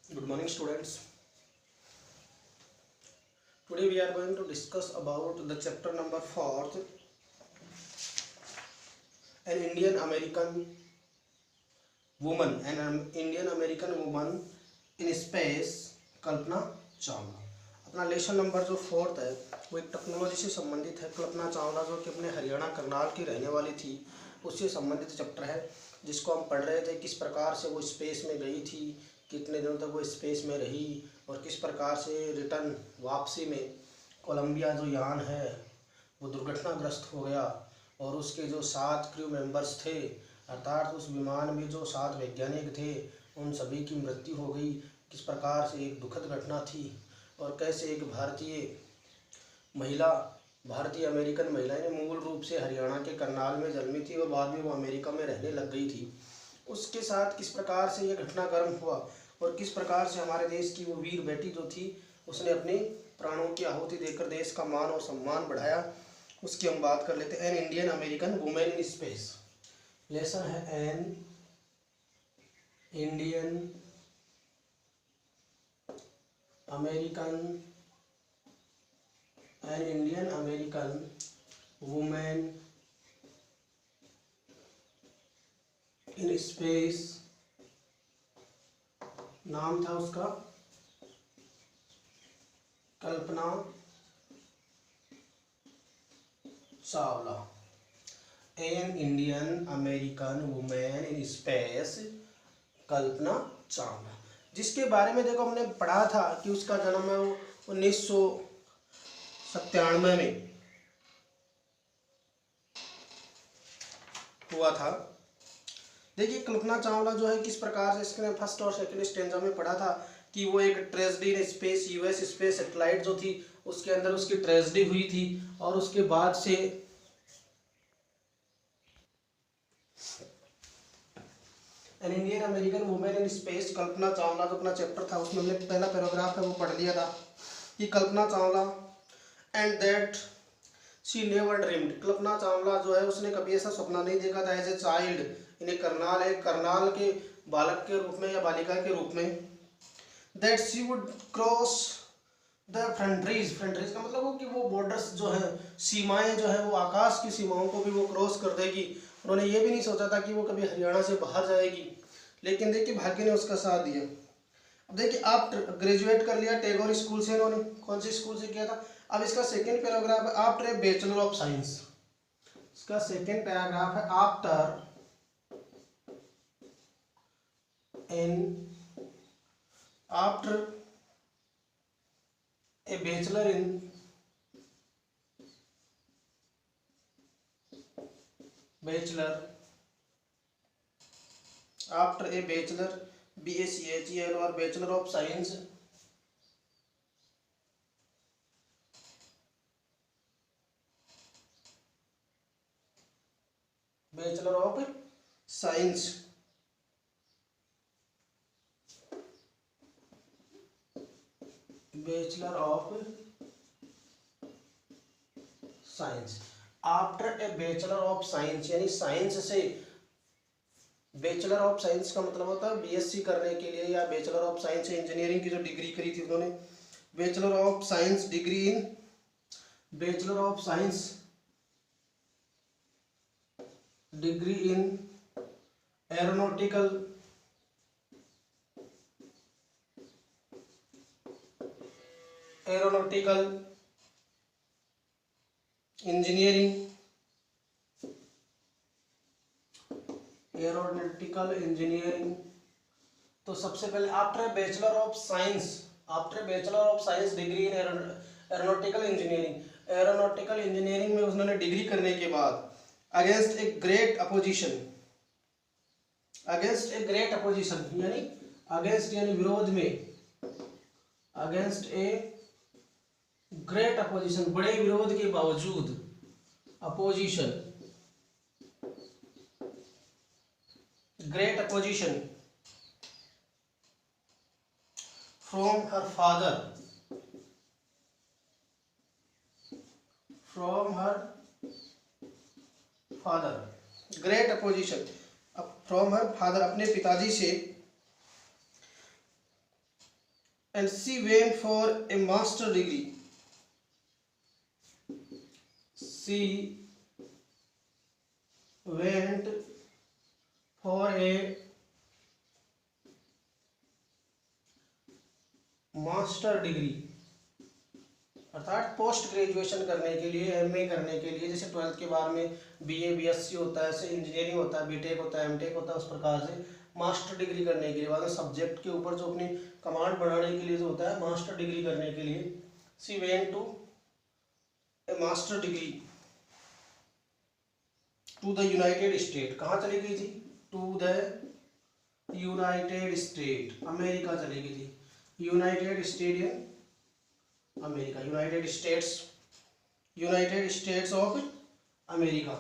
Good morning, students. Today we are going to discuss about the chapter number 4, an Indian American woman, Indian American woman in space, Kalpana Chawla. अपना lesson number जो 4 है वो एक technology से संबंधित है। कल्पना चावला जो कि अपने हरियाणा करनाल की रहने वाली थी, उससे संबंधित चैप्टर है जिसको हम पढ़ रहे थे। किस प्रकार से वो स्पेस में गई थी, कितने दिनों तक वो स्पेस में रही और किस प्रकार से रिटर्न वापसी में कोलंबिया जो यान है वो दुर्घटनाग्रस्त हो गया और उसके जो 7 क्रू मेंबर्स थे, अर्थात उस विमान में जो 7 वैज्ञानिक थे, उन सभी की मृत्यु हो गई। किस प्रकार से एक दुखद घटना थी और कैसे एक भारतीय अमेरिकन महिला ने मूल रूप से हरियाणा के करनाल में जन्मी थी और बाद में वो अमेरिका में रहने लग गई थी। उसके साथ किस प्रकार से ये घटनाक्रम हुआ और किस प्रकार से हमारे देश की वो वीर बेटी जो थी उसने अपने प्राणों की आहुति देकर देश का मान और सम्मान बढ़ाया, उसकी हम बात कर लेते हैं। An Indian American women in space. Lesson है an Indian American women in space. नाम था उसका Kalpana Chawla. An Indian American women in space, Kalpana Chawla, जिसके बारे में देखो हमने पढ़ा था कि उसका जन्म है 1997 में हुआ था। देखिए कल्पना चावला जो है किस प्रकार से, इसके फर्स्ट और सेकंड स्टेंजा में पढ़ा था कि वो एक tragedy in space, US space satellite जो थी उसके अंदर उसकी ट्रेजेडी हुई थी और उसके बाद से an Indian American women in space, Kalpana Chawla जो अपना चैप्टर था उसमें हमने पहला पैराग्राफ है वो पढ़ लिया था कि Kalpana Chawla and that she never dreamed. Kalpana Chawla जो है उसने कभी ऐसा सपना नहीं देखा था एज ए चाइल्ड इन्हें करनाल के बालक के रूप में या बालिका के रूप में, that she would cross the frontiers. Frontiers का मतलब हो कि वो बॉर्डर्स जो है, सीमाएं जो है वो आकाश की सीमाओं को भी वो क्रॉस कर देगी। उन्होंने ये भी नहीं सोचा था कि वो कभी हरियाणा से बाहर जाएगी, लेकिन देखिए भाग्य ने उसका साथ दिया। अब देखिए आप ग्रेजुएट कर लिया टैगोर स्कूल से, इन्होंने कौन से स्कूल से किया था। अब इसका सेकेंड पैराग्राफ है after a bachelor of science. इसका सेकेंड पैराग्राफ है after a bachelor after a bachelor BACHEL और bachelor of science bachelor of science after a bachelor of science, यानी साइंस से बैचलर ऑफ साइंस का मतलब होता है BSc करने के लिए, या बैचलर ऑफ साइंस इंजीनियरिंग की जो डिग्री करी थी उन्होंने, bachelor of science degree in aeronautical engineering. तो सबसे पहले after bachelor of science degree in aeronautical engineering में उन्होंने डिग्री करने के बाद अगेंस्ट ए ग्रेट अपोजिशन, यानी विरोध में, ग्रेट अपोजिशन बड़े विरोध के बावजूद, great opposition from her father, great opposition from her father, अपने पिताजी से, and she went for a master degree. She went for a master degree, अर्थात पोस्ट ग्रेजुएशन करने के लिए, एमए करने के लिए, जैसे 12th के बाद में बीए बीएससी होता है, ऐसे इंजीनियरिंग होता है, बीटेक होता है, एमटेक होता है, उस प्रकार से मास्टर डिग्री करने के लिए, बाद में सब्जेक्ट के ऊपर जो अपनी कमांड बढ़ाने के लिए जो होता है, मास्टर डिग्री करने के लिए she went to a master degree to the United State. कहाँ चली गई थी? To the United State, America चली गई थी। United State in America, United States of America,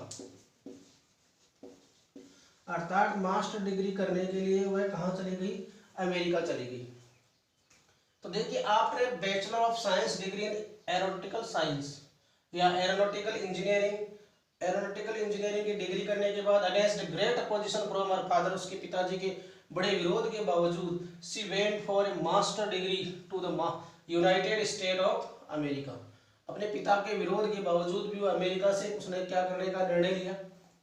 अर्थात मास्टर डिग्री करने के लिए वह कहाँ चली गई? अमेरिका चली गई। तो देखिए, after bachelor of science degree in aeronautical science या एरोनॉटिकल इंजीनियरिंग की डिग्री करने के बाद against great opposition from her father, उसके पिताजी के बड़े विरोध के बावजूद she went for a master degree to the United State of America. अपने पिता के विरोध के बावजूद भी वो अमेरिका से उसने क्या करने का निर्णय लिया?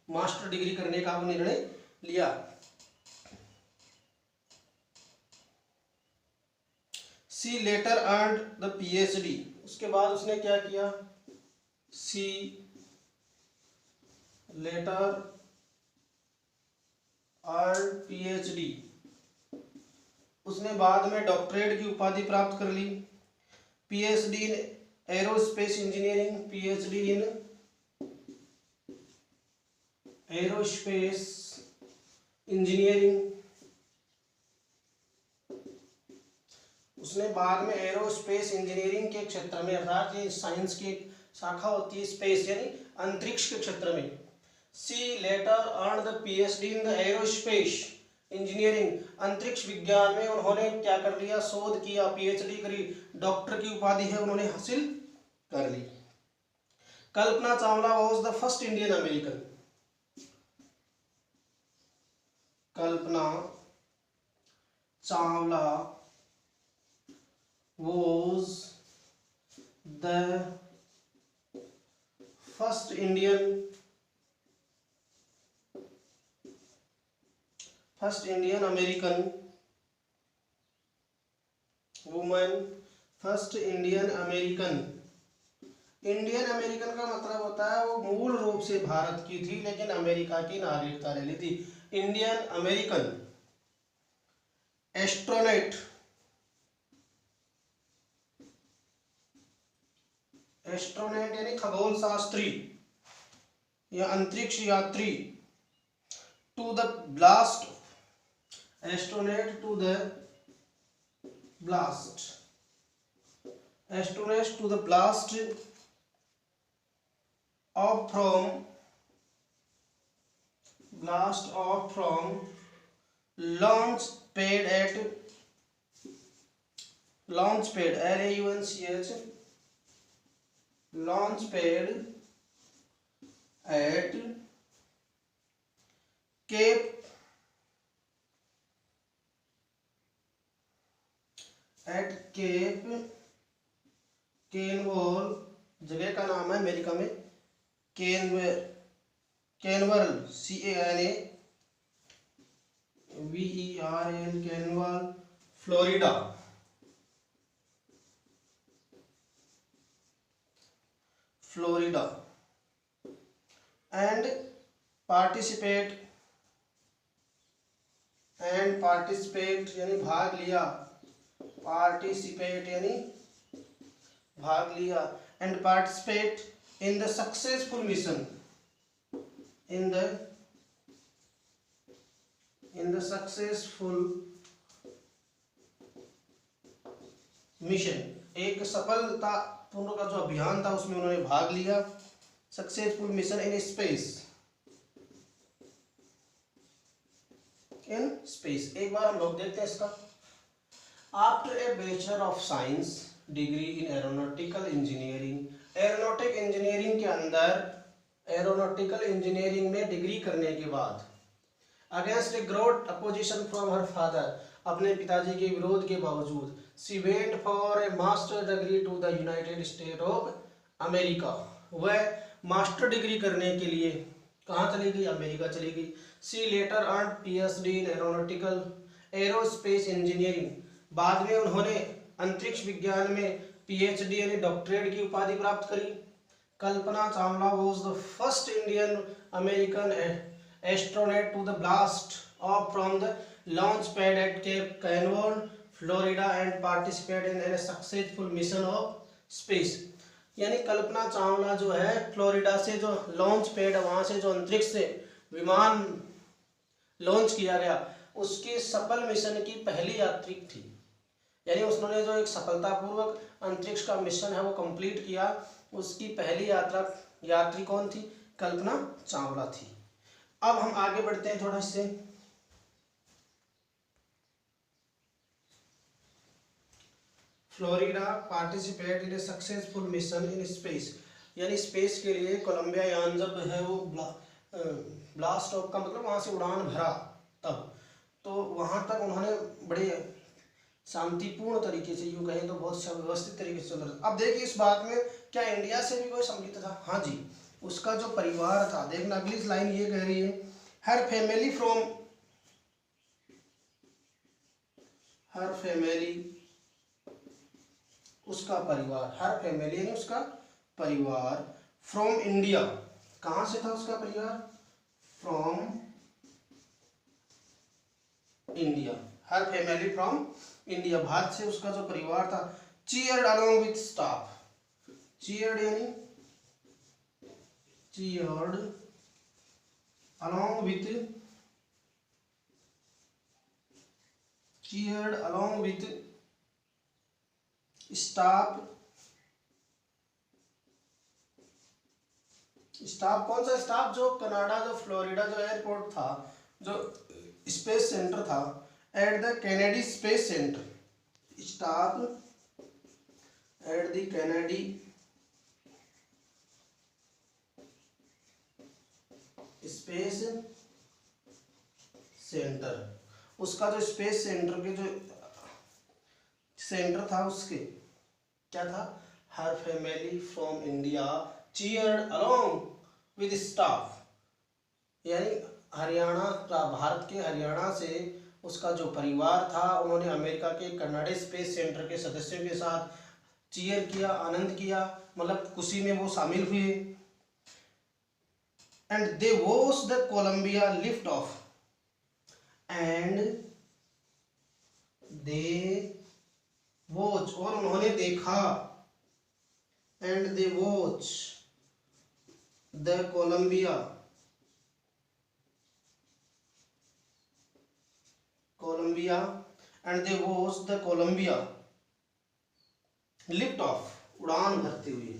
मास्टर डिग्री करने का वो निर्णय लिया। She later earned the PhD, उसके बाद उसने क्या किया? शी लेटर अर्न पीएचडी, उसने बाद में डॉक्टरेट की उपाधि प्राप्त कर ली। PhD in aerospace engineering, PhD in aerospace engineering, उसने बाद में एरोस्पेस इंजीनियरिंग के क्षेत्र में, अर्थात ये साइंस की एक शाखा होती है, स्पेस यानी अंतरिक्ष के क्षेत्र में। She later earn the PhD in the aerospace engineering, अंतरिक्ष विज्ञान में उन्होंने क्या कर लिया? शोध किया, पीएचडी करी, डॉक्टर की उपाधि है उन्होंने हासिल कर ली। Kalpana Chawla was the first Indian American, Kalpana Chawla was the first Indian American woman, first Indian American. Indian American का मतलब होता है वो मूल रूप से भारत की थी लेकिन अमेरिका की नागरिकता ले ली थी। इंडियन अमेरिकन एस्ट्रोनॉट, एस्ट्रोनॉट यानी खगोल शास्त्री या अंतरिक्ष यात्री। To the blast, astronaut to the blast, astronaut to the blast off from launch pad at launch pad LAUNCH launch pad at Cape Canaveral, जगह का नाम है अमेरिका में, कैनवरल, CANAVERL, कैनवरल, फ्लोरिडा। एंड पार्टिसिपेट यानी भाग लिया, पार्टिसिपेट यानी भाग लिया, and participate in the successful mission, in the successful mission, एक सफलता पूर्ण का जो अभियान था उसमें उन्होंने भाग लिया। सक्सेसफुल मिशन इन स्पेस, एक बार हम लोग देखते हैं इसका। After a bachelor of science degree in aeronautical engineering, aeronautic engineering के अंदर, एरोनॉटिकल इंजीनियरिंग में डिग्री करने के बाद, against a great opposition from her father, अपने पिताजी के विरोध के बावजूद। She went for a master degree to the United State of America. वह मास्टर डिग्री करने के लिए कहाँ चली गई? अमेरिका चली गई। She later earn PhD in aeronautical aerospace engineering. बाद में उन्होंने अंतरिक्ष विज्ञान में पीएचडी यानी डॉक्टरेट की उपाधि प्राप्त करी। Kalpana Chawla was the first Indian American astronaut to the blast off from the launch pad at Cape Canaveral Florida and participate in a successful mission of space. यानी कल्पना चावला जो है फ्लोरिडा से जो लॉन्च पैड वहां से जो अंतरिक्ष से विमान लॉन्च किया गया उसके सफल मिशन की पहली यात्री थी। यानी उन्होंने जो एक सफलतापूर्वक अंतरिक्ष का मिशन है वो कंप्लीट किया, उसकी पहली यात्री कौन थी? कल्पना चावला थी। अब हम आगे बढ़ते हैं थोड़ा इससे। Florida participate in a successful mission in space. यानी स्पेस के लिए कोलंबिया यान जब है वो ब्लास्ट ऑफ का मतलब वहां से उड़ान भरा तब, तो वहां तक उन्होंने बड़े शांतिपूर्ण तरीके से, यूँ कहें तो बहुत व्यवस्थित तरीके से चल रहा था। अब देखिए इस बात में क्या इंडिया से भी कोई सम्मिलित था? हाँ जी, उसका जो परिवार था, देखना अगली लाइन ये कह रही है हर फैमिली उसका परिवार, हर फैमिली यानी उसका परिवार फ्रॉम इंडिया। कहाँ से था उसका परिवार? From India, her family from India, Bharat से उसका जो परिवार था। Cheered along with staff, cheered यानी cheered along with staff. Staff कौन सा स्टाफ? जो कनाडा जो फ्लोरिडा जो एयरपोर्ट था, जो स्पेस सेंटर था, at the Kennedy space centre, staff at the Kennedy space centre. उसका जो स्पेस सेंटर के जो सेंटर था उसके क्या था? Her family from India cheered along with staff. यानी हरियाणा, भारत के हरियाणा से उसका जो परिवार था उन्होंने अमेरिका के कनाडा स्पेस सेंटर के सदस्यों के साथ चीयर किया, आनंद किया, मतलब खुशी में वो शामिल हुए। And they watch the Columbia lift off, and they watch और उन्होंने देखा, and they watch the Columbia and they watch the Columbia lift off, उड़ान भरते हुए।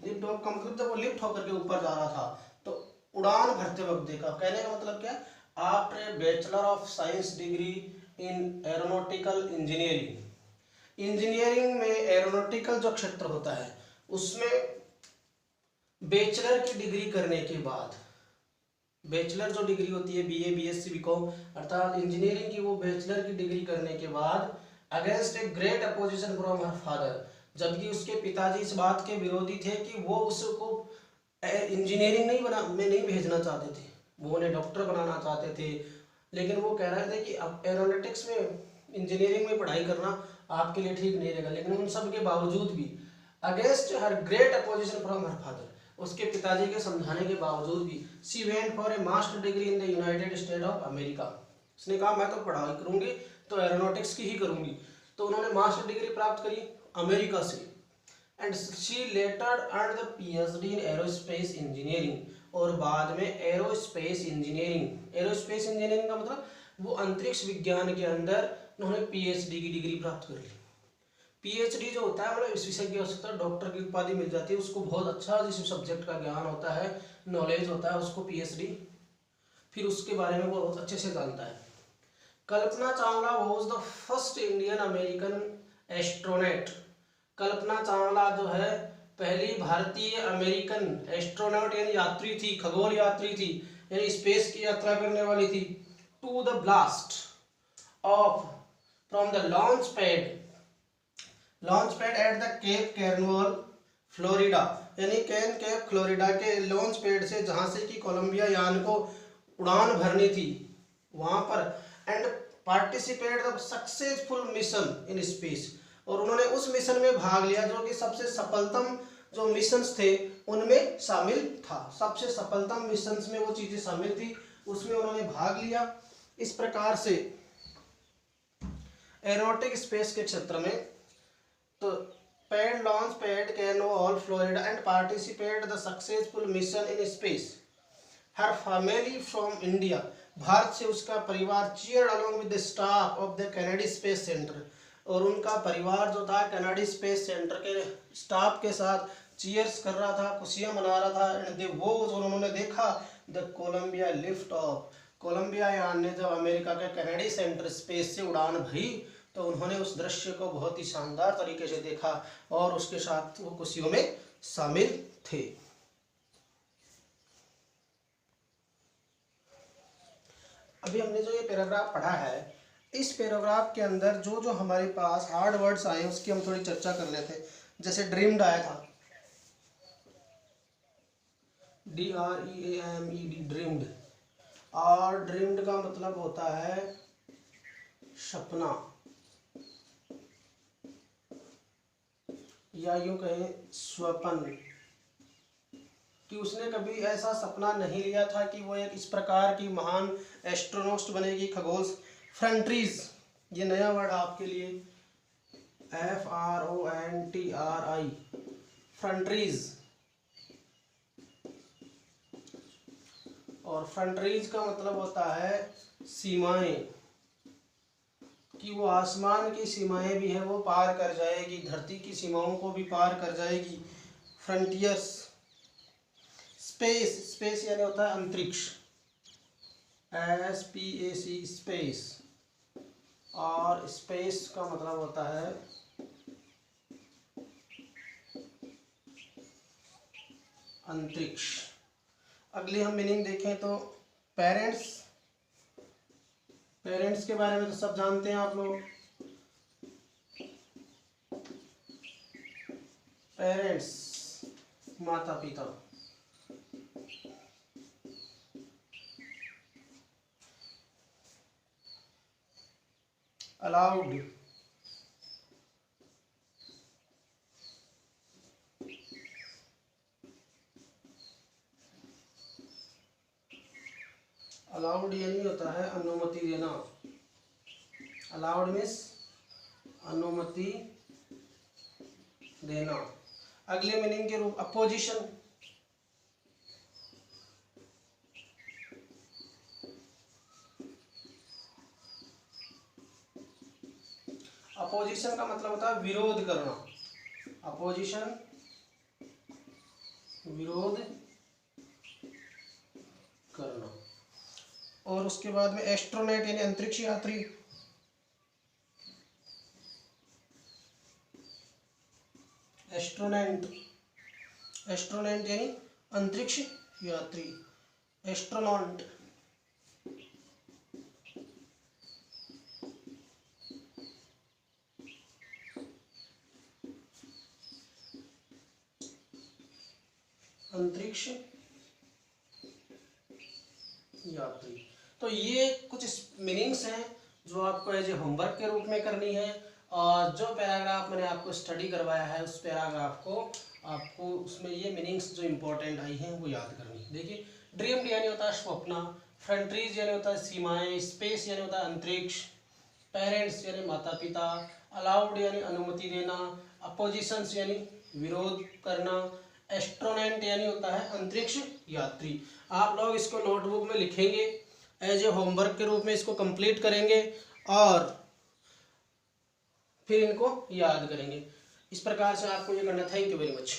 लिफ्ट ऑफ का मतलब जब वो लिफ्ट होकर के ऊपर जा रहा था तो उड़ान भरते वक्त देखा। कहने का मतलब क्या? After bachelor of science degree in aeronautical engineering, engineering में एरोनॉटिकल जो क्षेत्र होता है उसमें बैचलर की डिग्री करने के बाद, बैचलर जो डिग्री होती है बीए बीएससी बीकॉम अर्थात इंजीनियरिंग की, वो बैचलर की डिग्री करने के बाद against a great opposition from her father, जबकि उसके पिताजी इस बात के विरोधी थे कि वो उसको इंजीनियरिंग नहीं भेजना चाहते थे, वो उन्हें डॉक्टर बनाना चाहते थे। लेकिन वो कह रहे थे कि अब एरोनॉटिक्स में इंजीनियरिंग में पढ़ाई करना आपके लिए ठीक नहीं रहेगा। लेकिन उन सब के बावजूद भी against her great opposition from her father, उसके पिताजी के समझाने के बावजूद भी she went for a master degree in the United State of America. उसने कहा मैं तो पढ़ाई करूंगी तो एरोनॉटिक्स की ही करूंगी, तो उन्होंने मास्टर डिग्री प्राप्त करी अमेरिका से। And she later earn the PhD in aerospace engineering, और बाद में एरोस्पेस इंजीनियरिंग का मतलब वो अंतरिक्ष विज्ञान के अंदर उन्होंने पीएचडी की डिग्री प्राप्त कर ली। पीएचडी जो होता है मतलब इस विषय की आवश्यकता, डॉक्टर की उपाधि मिल जाती है उसको, बहुत अच्छा जिस सब्जेक्ट का ज्ञान होता है, नॉलेज होता है, उसको पीएचडी, फिर उसके बारे में वो बहुत अच्छे से जानता है। Kalpana Chawla was the first Indian American astronaut. Kalpana Chawla जो है पहली भारतीय अमेरिकन एस्ट्रोनॉट यानी यात्री थी, खगोल यात्री थी, यानी स्पेस की यात्रा करने वाली थी। to the blast of from the launch pad at the Cape Canaveral Florida, यानी कैन केप फ्लोरिडा के लॉन्च पैड से जहां से कि कोलंबिया यान को उड़ान भरनी थी वहां पर, and participate the successful mission in space, और उन्होंने उस मिशन में भाग लिया जो कि सबसे सफलतम जो मिशंस थे उनमें शामिल था। सबसे सफलतम मिशंस में वो चीजें शामिल थी, उसमें उन्होंने भाग लिया। इस प्रकार से एरोनॉटिक स्पेस के क्षेत्र में तो pad launch pad Canaveral Florida and participate the successful mission in space. Her family from India, Bharat से उसका परिवार cheer along with the staff of the Kennedy space center, और उनका परिवार जो था कैनेडी स्पेस सेंटर के स्टाफ के साथ चीयर्स कर रहा था, खुशियां मना रहा था। एंड दे वो और उन्होंने देखा the Columbia lift off, Columbia यान ने जब अमेरिका के कैनेडी सेंटर स्पेस से उड़ान भरी तो उन्होंने उस दृश्य को बहुत ही शानदार तरीके से देखा और उसके साथ वो खुशियों में शामिल थे। अभी हमने जो ये पैराग्राफ पढ़ा है, इस पैराग्राफ के अंदर जो जो हमारे पास हार्ड वर्ड्स आए उसकी हम थोड़ी चर्चा कर लेते हैं। जैसे ड्रीम्ड आया था, DREAMED, ड्रीम्ड, और ड्रीम्ड का मतलब होता है सपना, या यूं कहें स्वप्न, कि उसने कभी ऐसा सपना नहीं लिया था कि वो एक इस प्रकार की महान एस्ट्रोनॉट बनेगी, खगोल। फ्रंट्रीज, ये नया वर्ड आपके लिए, FRONTRI, फ्रंट्रीज। और फ्रंट्रीज का मतलब होता है सीमाएं, कि वो आसमान की सीमाएं भी हैं वो पार कर जाएगी, धरती की सीमाओं को भी पार कर जाएगी। फ्रंटियर्स। स्पेस, स्पेस यानी होता है अंतरिक्ष, SPAC, स्पेस, और स्पेस का मतलब होता है अंतरिक्ष। अगली हम मीनिंग देखें तो पेरेंट्स, पेरेंट्स के बारे में तो सब जानते हैं आप लोग। पेरेंट्स, माता पिता। अलाउड, अलाउड यानी होता है अनुमति देना। अलाउड मीन्स अनुमति देना। अगले मीनिंग के रूप अपोजिशन, अपोजिशन का मतलब होता है विरोध करना। अपोजिशन, विरोध करना। और उसके बाद में एस्ट्रोनॉट यानी अंतरिक्ष यात्री। एस्ट्रोनॉट, एस्ट्रोनॉट यानी अंतरिक्ष यात्री, एस्ट्रोनॉट। अंतरिक्ष यात्री। तो ये कुछ मीनिंग्स हैं जो आपको एज ए होमवर्क के रूप में करनी है, और जो पैराग्राफ मैंने आपको स्टडी करवाया है उस पैराग्राफ को आपको उसमें ये मीनिंग्स जो इम्पोर्टेंट आई हैं वो याद करनी है। देखिए, ड्रीम्ड यानी होता है स्वप्न, फ्रंट्रीज यानी होता है सीमाएं, स्पेस यानी होता है अंतरिक्ष, पेरेंट्स यानी माता पिता, अलाउड यानी अनुमति देना, अपोजिशंस यानी विरोध करना, एस्ट्रोनॉट यानी होता है अंतरिक्ष यात्री। आप लोग इसको नोटबुक में लिखेंगे, एज ए होमवर्क के रूप में इसको कंप्लीट करेंगे और फिर इनको याद करेंगे। इस प्रकार से आपको ये करना। Thank you very much.